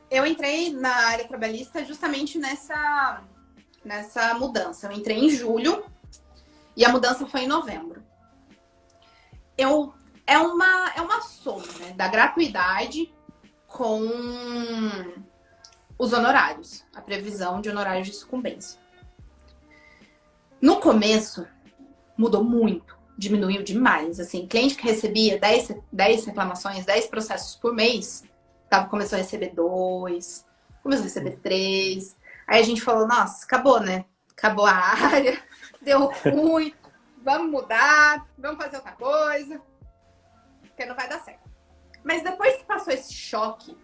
Eu entrei na área trabalhista justamente nessa mudança. Eu entrei em julho e a mudança foi em novembro. É uma soma, né, da gratuidade com os honorários, a previsão de honorários de sucumbência. No começo, mudou muito, diminuiu demais. Assim, cliente que recebia 10 reclamações, 10 processos por mês, começou a receber 2, começou a receber 3. Aí a gente falou, nossa, acabou, né? Acabou a área, deu ruim, vamos mudar, vamos fazer outra coisa, porque não vai dar certo. Mas depois que passou esse choque,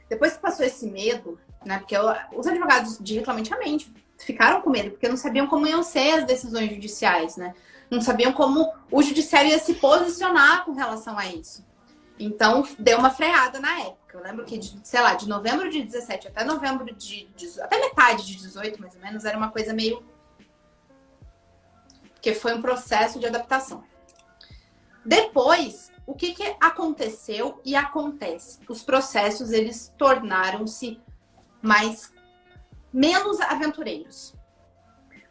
depois que passou esse medo, né? Porque os advogados de reclamante realmente ficaram com medo, porque não sabiam como iam ser as decisões judiciais, né? Não sabiam como o judiciário ia se posicionar com relação a isso. Então, deu uma freada na época. Eu lembro que, de novembro de 17 até novembro de 18, até metade de 18, mais ou menos, era uma coisa meio... Porque foi um processo de adaptação. Depois, o que aconteceu e acontece? Os processos, eles tornaram-se menos aventureiros.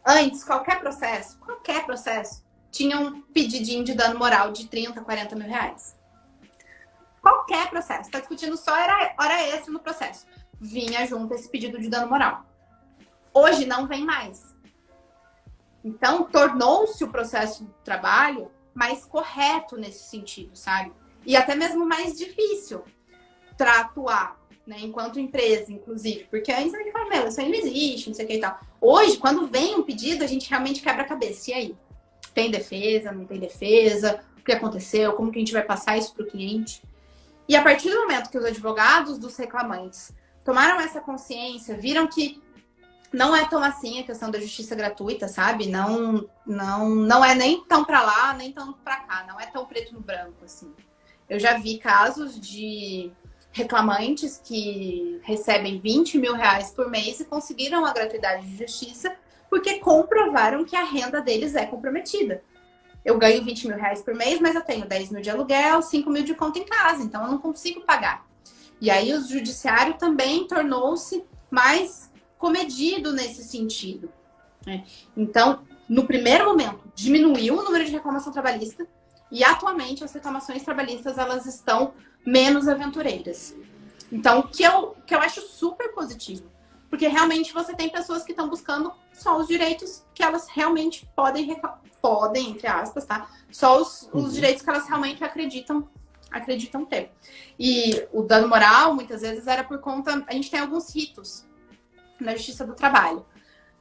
Antes, qualquer processo, tinha um pedidinho de dano moral de 30, 40 mil reais. Qualquer processo. Está discutindo só hora extra no processo. Vinha junto esse pedido de dano moral. Hoje não vem mais. Então, tornou-se o processo do trabalho mais correto nesse sentido, sabe? E até mesmo mais difícil para atuar, né? Enquanto empresa, inclusive. Porque antes a gente fala, isso aí não existe, não sei o que e tal. Hoje, quando vem um pedido, a gente realmente quebra a cabeça. E aí? Tem defesa, não tem defesa? O que aconteceu? Como que a gente vai passar isso para o cliente? E a partir do momento que os advogados dos reclamantes tomaram essa consciência, viram que não é tão assim a questão da justiça gratuita, sabe? Não é nem tão para lá, nem tão para cá. Não é tão preto no branco, assim. Eu já vi casos de reclamantes que recebem 20 mil reais por mês e conseguiram a gratuidade de justiça porque comprovaram que a renda deles é comprometida. Eu ganho 20 mil reais por mês, mas eu tenho 10 mil de aluguel, 5 mil de conta em casa, então eu não consigo pagar. E aí o judiciário também tornou-se mais comedido nesse sentido, né? Então, no primeiro momento, diminuiu o número de reclamação trabalhista e atualmente as reclamações trabalhistas elas estão menos aventureiras. Então, o que eu acho super positivo, porque realmente você tem pessoas que estão buscando só os direitos que elas realmente podem, entre aspas, tá? Só os direitos que elas realmente acreditam ter. E o dano moral, muitas vezes, era por conta... A gente tem alguns ritos na Justiça do Trabalho,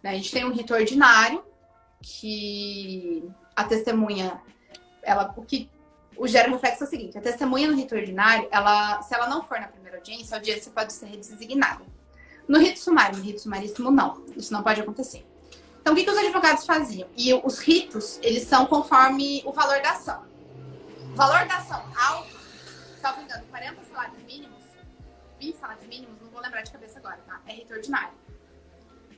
né? A gente tem um rito ordinário, que a testemunha... O gera reflexo é o seguinte: a testemunha no rito ordinário, se ela não for na primeira audiência, a audiência pode ser redesignada. No rito sumário, no rito sumaríssimo, não. Isso não pode acontecer. Então, o que os advogados faziam? E os ritos, eles são conforme o valor da ação. O valor da ação alto, salvo engano, 40 salários mínimos, 20 salários mínimos, não vou lembrar de cabeça agora, tá? É rito ordinário.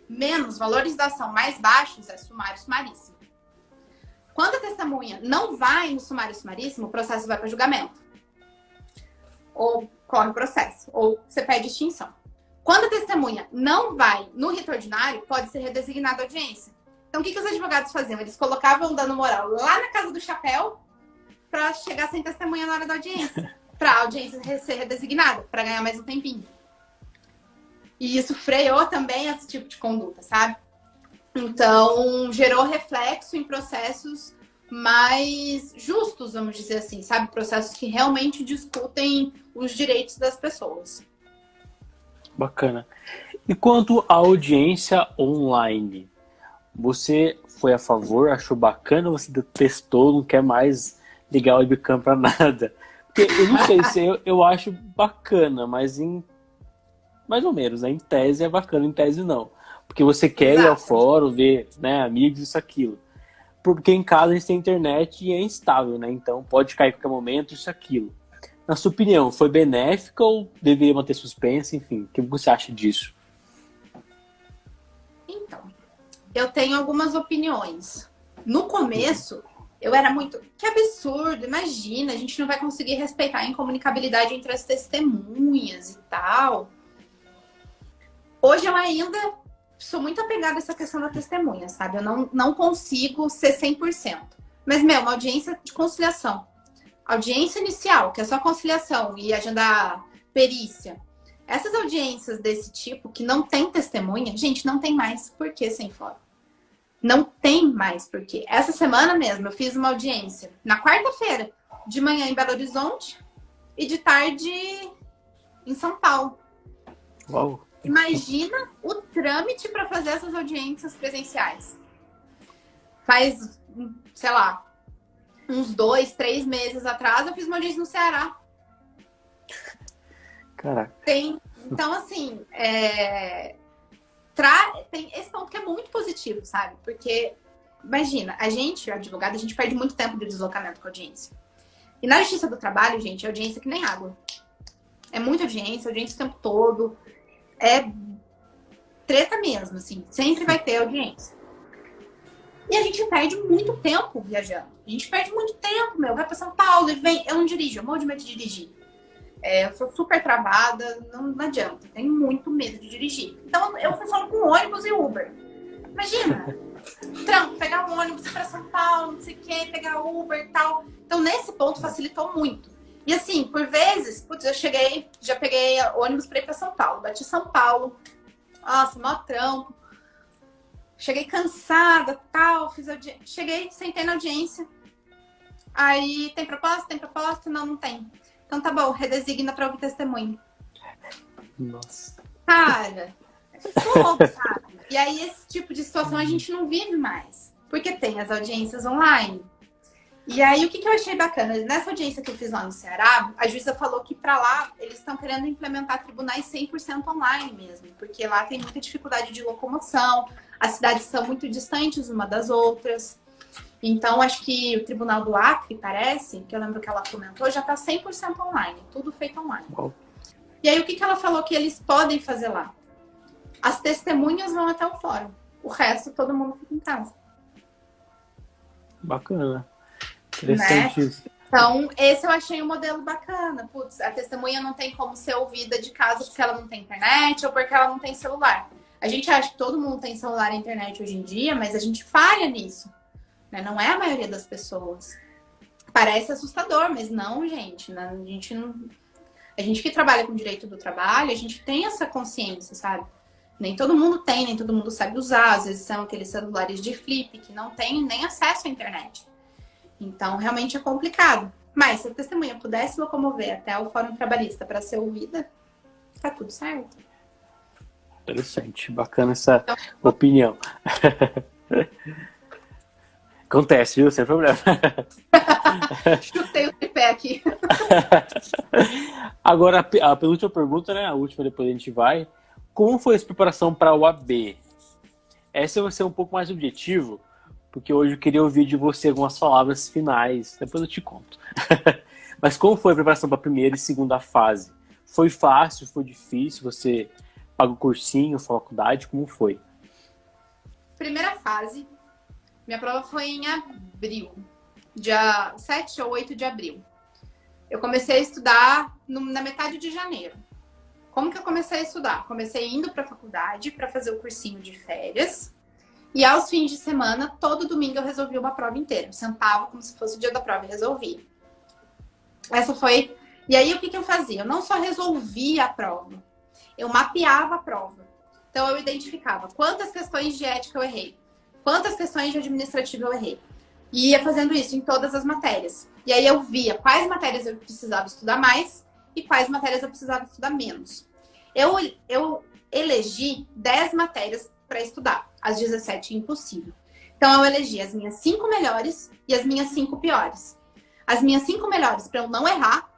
Menos valores da ação mais baixos é sumário sumaríssimo. Quando a testemunha não vai no sumário sumaríssimo, o processo vai para julgamento. Ou corre o processo, ou você pede extinção. Quando a testemunha não vai no rito ordinário, pode ser redesignada a audiência. Então, o que os advogados faziam? Eles colocavam o dano moral lá na casa do chapéu para chegar sem testemunha na hora da audiência. Para a audiência ser redesignada, para ganhar mais um tempinho. E isso freou também esse tipo de conduta, sabe? Então, gerou reflexo em processos mais justos, vamos dizer assim, sabe? Processos que realmente discutem os direitos das pessoas. Bacana. E quanto à audiência online, você foi a favor, achou bacana, você detestou, não quer mais ligar o webcam pra nada? Porque eu não sei se eu acho bacana, mas mais ou menos, né? Em tese é bacana, em tese não. Porque você quer ir ao fórum, ver, né, amigos, isso, aquilo. Porque em casa a gente tem internet e é instável, né? Então pode cair a qualquer momento, isso, aquilo. Na sua opinião, foi benéfica ou deveria manter suspense? Enfim, o que você acha disso? Então, eu tenho algumas opiniões. No começo, eu era muito... Que absurdo, imagina, a gente não vai conseguir respeitar a incomunicabilidade entre as testemunhas e tal. Hoje eu ainda sou muito apegada a essa questão da testemunha, sabe? Eu não consigo ser 100%. Mas, uma audiência de conciliação. Audiência inicial, que é só conciliação e agendar perícia. Essas audiências desse tipo, que não tem testemunha, gente, não tem mais por que sem fórum. Não tem mais por quê. Essa semana mesmo, eu fiz uma audiência na quarta-feira, de manhã em Belo Horizonte e de tarde em São Paulo. Uau! Imagina o trâmite para fazer essas audiências presenciais. Faz, sei lá, uns 2, 3 meses atrás, eu fiz uma audiência no Ceará. Caraca. Então, assim, tem esse ponto que é muito positivo, sabe? Porque, imagina, a gente, advogado, a gente perde muito tempo de deslocamento com a audiência. E na Justiça do Trabalho, gente, é audiência que nem água. É muita audiência o tempo todo. É treta mesmo, assim. Sempre vai ter audiência. E a gente perde muito tempo viajando. A gente perde muito tempo, vai pra São Paulo e vem. Eu não dirijo, eu morro de medo de dirigir. Eu sou super travada, não adianta. Tenho muito medo de dirigir. Então eu funciono com ônibus e Uber. Imagina, pegar um ônibus pra São Paulo, não sei o quê, pegar Uber e tal. Então nesse ponto facilitou muito. E assim, por vezes, já peguei ônibus pra ir pra São Paulo. Bati São Paulo. Nossa, mó trampo. Cheguei cansada, tal, cheguei, sentei na audiência. Aí, tem proposta? Tem proposta? Não tem. Então tá bom, redesigna pra ouvir testemunho. Nossa. Cara, é fogo, sabe? E aí esse tipo de situação a gente não vive mais. Porque tem as audiências online. E aí, o que eu achei bacana? Nessa audiência que eu fiz lá no Ceará, a juíza falou que para lá eles estão querendo implementar tribunais 100% online mesmo, porque lá tem muita dificuldade de locomoção, as cidades são muito distantes uma das outras. Então, acho que o Tribunal do Acre, parece, que eu lembro que ela comentou, já está 100% online, tudo feito online. Bom. E aí, o que ela falou que eles podem fazer lá? As testemunhas vão até o fórum, o resto todo mundo fica em casa. Bacana. Interessante, né? Isso. Então, esse eu achei um modelo bacana. Putz, a testemunha não tem como ser ouvida de casa porque ela não tem internet ou porque ela não tem celular. A gente acha que todo mundo tem celular e internet hoje em dia, mas a gente falha nisso, né? Não é a maioria das pessoas. Parece assustador, mas não, gente. Né? A gente que trabalha com direito do trabalho, a gente tem essa consciência, sabe? Nem todo mundo tem, nem todo mundo sabe usar. Às vezes são aqueles celulares de flip que não tem nem acesso à internet. Então, realmente é complicado. Mas se a testemunha pudesse locomover até o Fórum Trabalhista para ser ouvida, tá tudo certo. Interessante. Bacana essa opinião. Acontece, viu? Sem problema. Chutei o tripé aqui. Agora, a penúltima pergunta, né? A última, depois a gente vai. Como foi essa preparação para a OAB? Essa vai ser um pouco mais objetivo, porque hoje eu queria ouvir de você algumas palavras finais. Depois eu te conto. Mas como foi a preparação para a primeira e segunda fase? Foi fácil? Foi difícil? Você pagou cursinho, faculdade? Como foi? Primeira fase, minha prova foi em abril. Dia 7 ou 8 de abril. Eu comecei a estudar na metade de janeiro. Como que eu comecei a estudar? Comecei indo para a faculdade para fazer o cursinho de férias. E aos fins de semana, todo domingo eu resolvia uma prova inteira. Eu sentava como se fosse o dia da prova e resolvia. Essa foi... E aí, o que eu fazia? Eu não só resolvia a prova, eu mapeava a prova. Então, eu identificava quantas questões de ética eu errei, quantas questões de administrativo eu errei. E ia fazendo isso em todas as matérias. E aí, eu via quais matérias eu precisava estudar mais e quais matérias eu precisava estudar menos. Eu elegi 10 matérias para estudar. As 17 impossível. Então, eu elegi as minhas 5 melhores e as minhas 5 piores. As minhas 5 melhores para eu não errar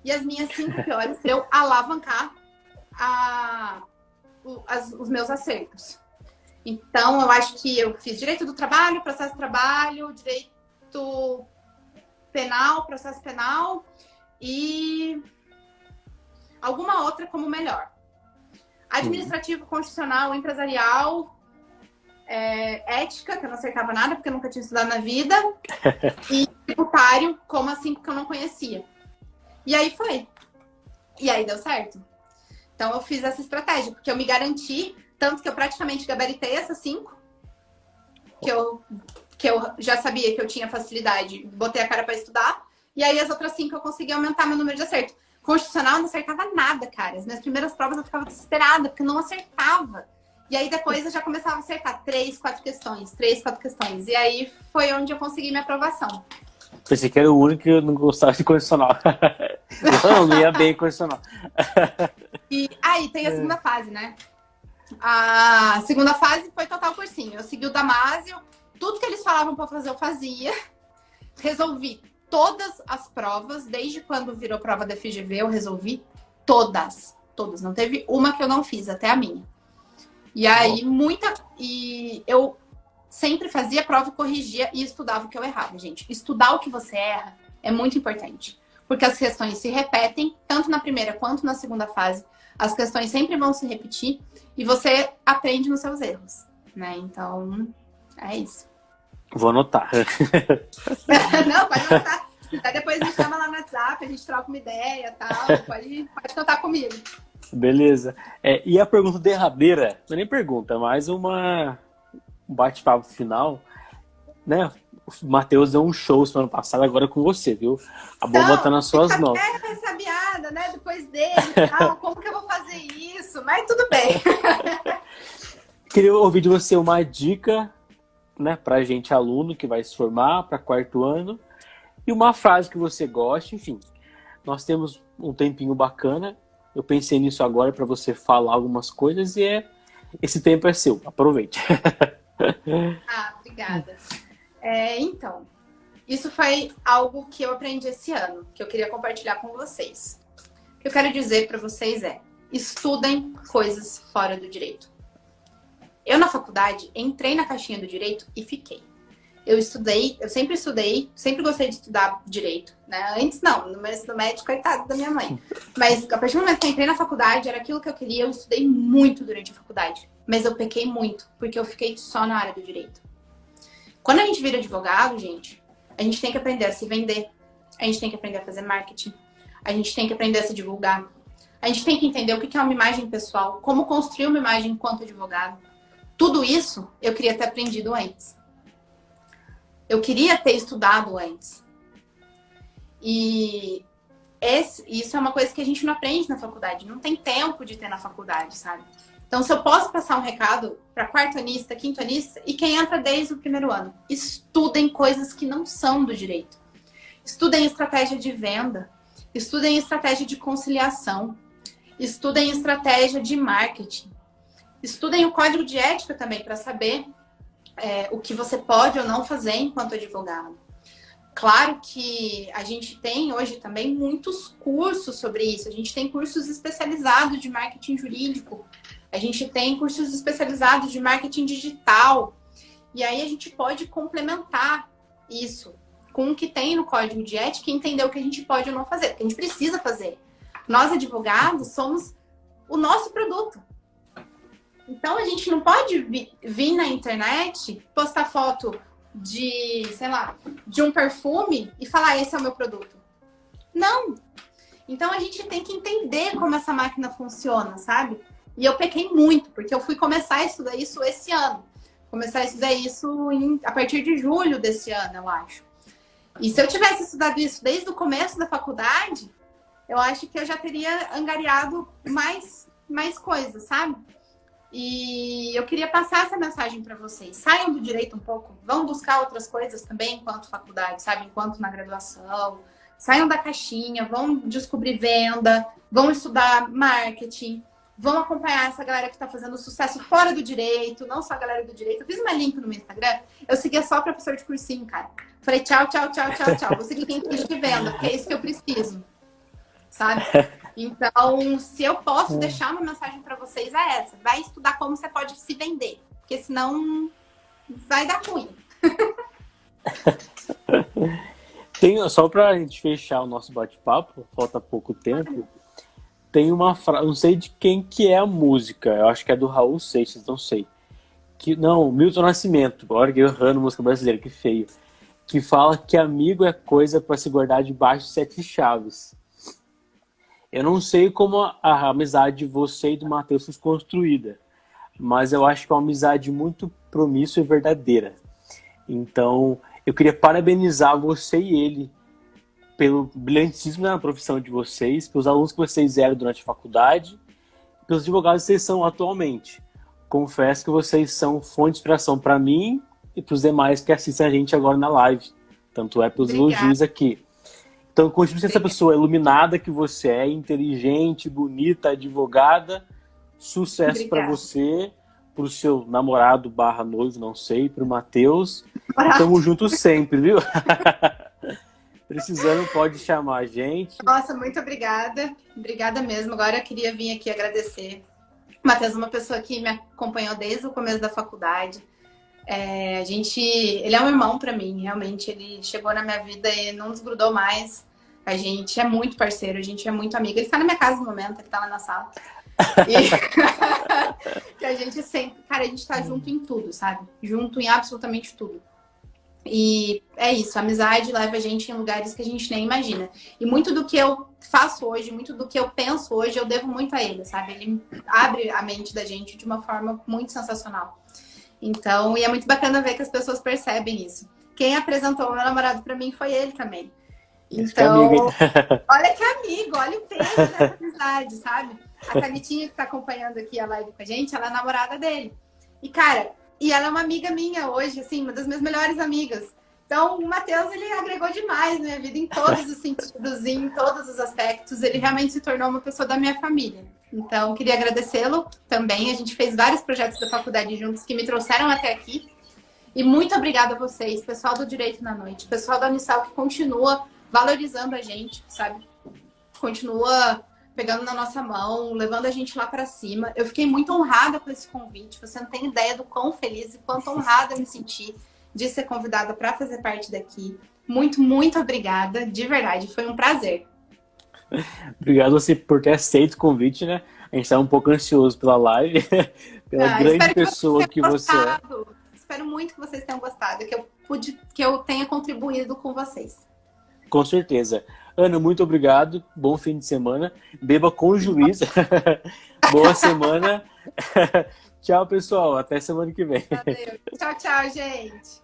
e as minhas 5 piores para eu alavancar os meus acertos. Então, eu acho que eu fiz direito do trabalho, processo de trabalho, direito penal, processo penal e alguma outra como melhor. Administrativo, constitucional, empresarial, ética, que eu não acertava nada, porque eu nunca tinha estudado na vida, e tributário, como assim, porque eu não conhecia. E aí foi. E aí deu certo. Então eu fiz essa estratégia, porque eu me garanti, tanto que eu praticamente gabaritei essas 5, que eu já sabia que eu tinha facilidade, botei a cara para estudar, e aí as outras 5 eu consegui aumentar meu número de acerto. Constitucional eu não acertava nada, cara. As minhas primeiras provas eu ficava desesperada, porque eu não acertava. E aí depois eu já começava a acertar 3, 4 questões. E aí foi onde eu consegui minha aprovação. Pensei que era o único que não gostava de constitucional. Eu não ia bem constitucional. E aí tem a segunda fase, né? A segunda fase foi total cursinho. Eu segui o Damásio, tudo que eles falavam pra fazer eu fazia. Resolvi todas as provas, desde quando virou prova da FGV, eu resolvi todas. Todas. Não teve uma que eu não fiz, até a minha. E aí, E eu sempre fazia prova, corrigia e estudava o que eu errava, gente. Estudar o que você erra é muito importante. Porque as questões se repetem, tanto na primeira quanto na segunda fase. As questões sempre vão se repetir e você aprende nos seus erros, né? Então, é isso. Vou anotar. Não, pode anotar. Se quiser, depois me chama lá no WhatsApp, a gente troca uma ideia e tal. Pode contar comigo. Beleza. E a pergunta derradeira, não é nem pergunta, mas um bate-papo final, né? O Matheus deu um show semana passada, agora com você, viu? A bomba tá nas suas mãos. Sabiada, né? Depois dele e tal. Como que eu vou fazer isso? Mas tudo bem. Queria ouvir de você uma dica, né, pra gente, aluno que vai se formar para 4º ano, e uma frase que você goste, enfim. Nós temos um tempinho bacana. Eu pensei nisso agora para você falar algumas coisas e esse tempo é seu. Aproveite. Obrigada. Então, Isso foi algo que eu aprendi esse ano, que eu queria compartilhar com vocês. O que eu quero dizer para vocês é: estudem coisas fora do direito. Eu, na faculdade, entrei na caixinha do direito e fiquei. Eu estudei, sempre gostei de estudar direito, né? Antes não, no meu ensino médio, coitado da minha mãe. Mas a partir do momento que eu entrei na faculdade, era aquilo que eu queria, eu estudei muito durante a faculdade. Mas eu pequei muito, porque eu fiquei só na área do direito. Quando a gente vira advogado, gente, a gente tem que aprender a se vender, a gente tem que aprender a fazer marketing, a gente tem que aprender a se divulgar, a gente tem que entender o que é uma imagem pessoal, como construir uma imagem enquanto advogado. Tudo isso eu queria ter aprendido antes. Eu queria ter estudado antes. E isso é uma coisa que a gente não aprende na faculdade. Não tem tempo de ter na faculdade, sabe? Então, se eu posso passar um recado para quarto-anista, quinto-anista e quem entra desde o primeiro ano, estudem coisas que não são do direito. Estudem estratégia de venda. Estudem estratégia de conciliação. Estudem estratégia de marketing. Estudem o código de ética também para saber o que você pode ou não fazer enquanto advogado. Claro que a gente tem hoje também muitos cursos sobre isso. A gente tem cursos especializados de marketing jurídico. A gente tem cursos especializados de marketing digital. E aí a gente pode complementar isso com o que tem no código de ética e entender o que a gente pode ou não fazer. Porque a gente precisa fazer. Nós, advogados, somos o nosso produto. Então, a gente não pode vir na internet, postar foto de, sei lá, de um perfume e falar, esse é o meu produto. Não! Então, a gente tem que entender como essa máquina funciona, sabe? E eu pequei muito, porque eu fui começar a estudar isso esse ano. Começar a estudar isso a partir de julho desse ano, eu acho. E se eu tivesse estudado isso desde o começo da faculdade, eu acho que eu já teria angariado mais coisas, sabe? E eu queria passar essa mensagem para vocês. Saiam do direito um pouco, vão buscar outras coisas também enquanto faculdade, sabe? Enquanto na graduação. Saiam da caixinha, vão descobrir venda, vão estudar marketing, vão acompanhar essa galera que está fazendo sucesso fora do direito, não só a galera do direito. Eu fiz uma link no meu Instagram, eu seguia só professor de cursinho, cara. Falei tchau, tchau, tchau, tchau, tchau. Vou seguir quem curte de venda, porque é isso que eu preciso, sabe? Então, se eu posso deixar uma mensagem para vocês é essa. Vai estudar como você pode se vender. Porque senão vai dar ruim. Só para a gente fechar o nosso bate-papo, falta pouco tempo. Tem uma frase, não sei de quem que é a música. Eu acho que é do Raul Seixas, não sei. Milton Nascimento. Agora que eu errando música brasileira, que feio. Que fala que amigo é coisa para se guardar debaixo de 7 chaves. Eu não sei como a amizade de você e do Matheus foi construída, mas eu acho que é uma amizade muito promíscua e verdadeira. Então, eu queria parabenizar você e ele pelo brilhantismo na profissão de vocês, pelos alunos que vocês eram durante a faculdade, pelos advogados que vocês são atualmente. Confesso que vocês são fonte de inspiração para mim e para os demais que assistem a gente agora na live. Tanto é pelos elogios aqui. Então, continue sendo essa pessoa iluminada que você é, inteligente, bonita, advogada. Sucesso para você, para o seu namorado / noivo, não sei, para o Matheus. Tamo junto sempre, viu? Precisando, pode chamar a gente. Nossa, muito obrigada. Obrigada mesmo. Agora eu queria vir aqui agradecer. O Matheus é uma pessoa que me acompanhou desde o começo da faculdade. Ele é um irmão para mim, realmente. Ele chegou na minha vida e não desgrudou mais. A gente é muito parceiro, a gente é muito amigo. Ele está na minha casa no momento, ele tá lá na sala. Que a gente sempre... Cara, a gente tá junto em tudo, sabe? Junto em absolutamente tudo. E é isso, a amizade leva a gente em lugares que a gente nem imagina. E muito do que eu faço hoje, muito do que eu penso hoje, eu devo muito a ele, sabe? Ele abre a mente da gente de uma forma muito sensacional. Então, e é muito bacana ver que as pessoas percebem isso. Quem apresentou o meu namorado pra mim foi ele também. Então, olha que amigo, olha o peso dessa amizade, sabe? A Camitinha que tá acompanhando aqui a live com a gente, ela é namorada dele. E, cara, ela é uma amiga minha hoje, assim, uma das minhas melhores amigas. Então, o Matheus, ele agregou demais na minha vida em todos os sentidos, em todos os aspectos. Ele realmente se tornou uma pessoa da minha família. Então, queria agradecê-lo também. A gente fez vários projetos da faculdade juntos que me trouxeram até aqui. E muito obrigada a vocês, pessoal do Direito na Noite, pessoal da Unisal que continua valorizando a gente, sabe? Continua pegando na nossa mão, levando a gente lá para cima. Eu fiquei muito honrada com esse convite. Você não tem ideia do quão feliz e quanto honrada eu me senti de ser convidada para fazer parte daqui. Muito, muito obrigada, de verdade. Foi um prazer. Obrigado você por ter aceito o convite, né? A gente está um pouco ansioso pela live, pela grande pessoa que você é. Espero muito que vocês tenham gostado, que eu tenha contribuído com vocês. Com certeza. Ana, muito obrigado. Bom fim de semana. Beba com juízo. Boa semana. Tchau, pessoal. Até semana que vem. Valeu. Tchau, tchau, gente.